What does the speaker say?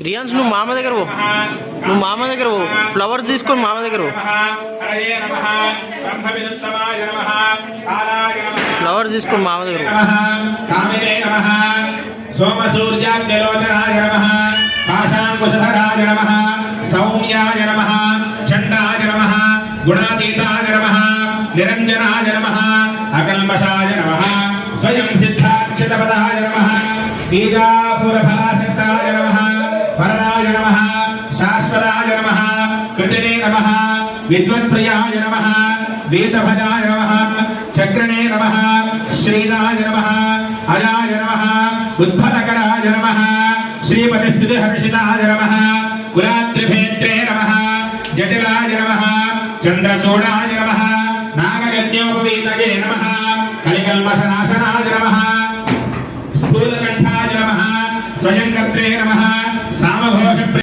రియాన్స్ నువ్వు మామ దగ్గర పో, నువ్వు మామ దగ్గర పో, ఫ్లవర్స్ తీసుకొని మామ దగ్గర పో, ఫ్లవర్స్ తీసుకొని మామ దగ్గర పో. సోమ సూర్యాగ్నిలోచనాయ నమః పాశాంకుశధరాయ నమః సౌమ్యాయ నమః చండాయ నమః గుణాతీతాయ నమః నిరంజనాయ నమః అకల్మషాయ నమః స్వయం సిద్ధాక్షితపదాయ నమః బీజాపురఫలాసక్తాయ నమః వరదాయ నమః శాశ్వతాయ నమః కృతినే నమః విద్వత్ప్రియాయ నమః వేదభజాయ నమః చక్రణే నమః శ్రీరాయ నమః అజాయ నమః ఉద్భటకరాయ నమః శ్రీపతిస్థితి హర్షితాయ నమః కులాత్రిభేత్రే నమః జటిలాయ నమః చంద్రచూడాయ నమః నాగయజ్ఞోపవీతయే నమః కలికల్మషనాశనాయ నమః స్థూలకంఠాయ నమః స్వయంకర్త్రే నమః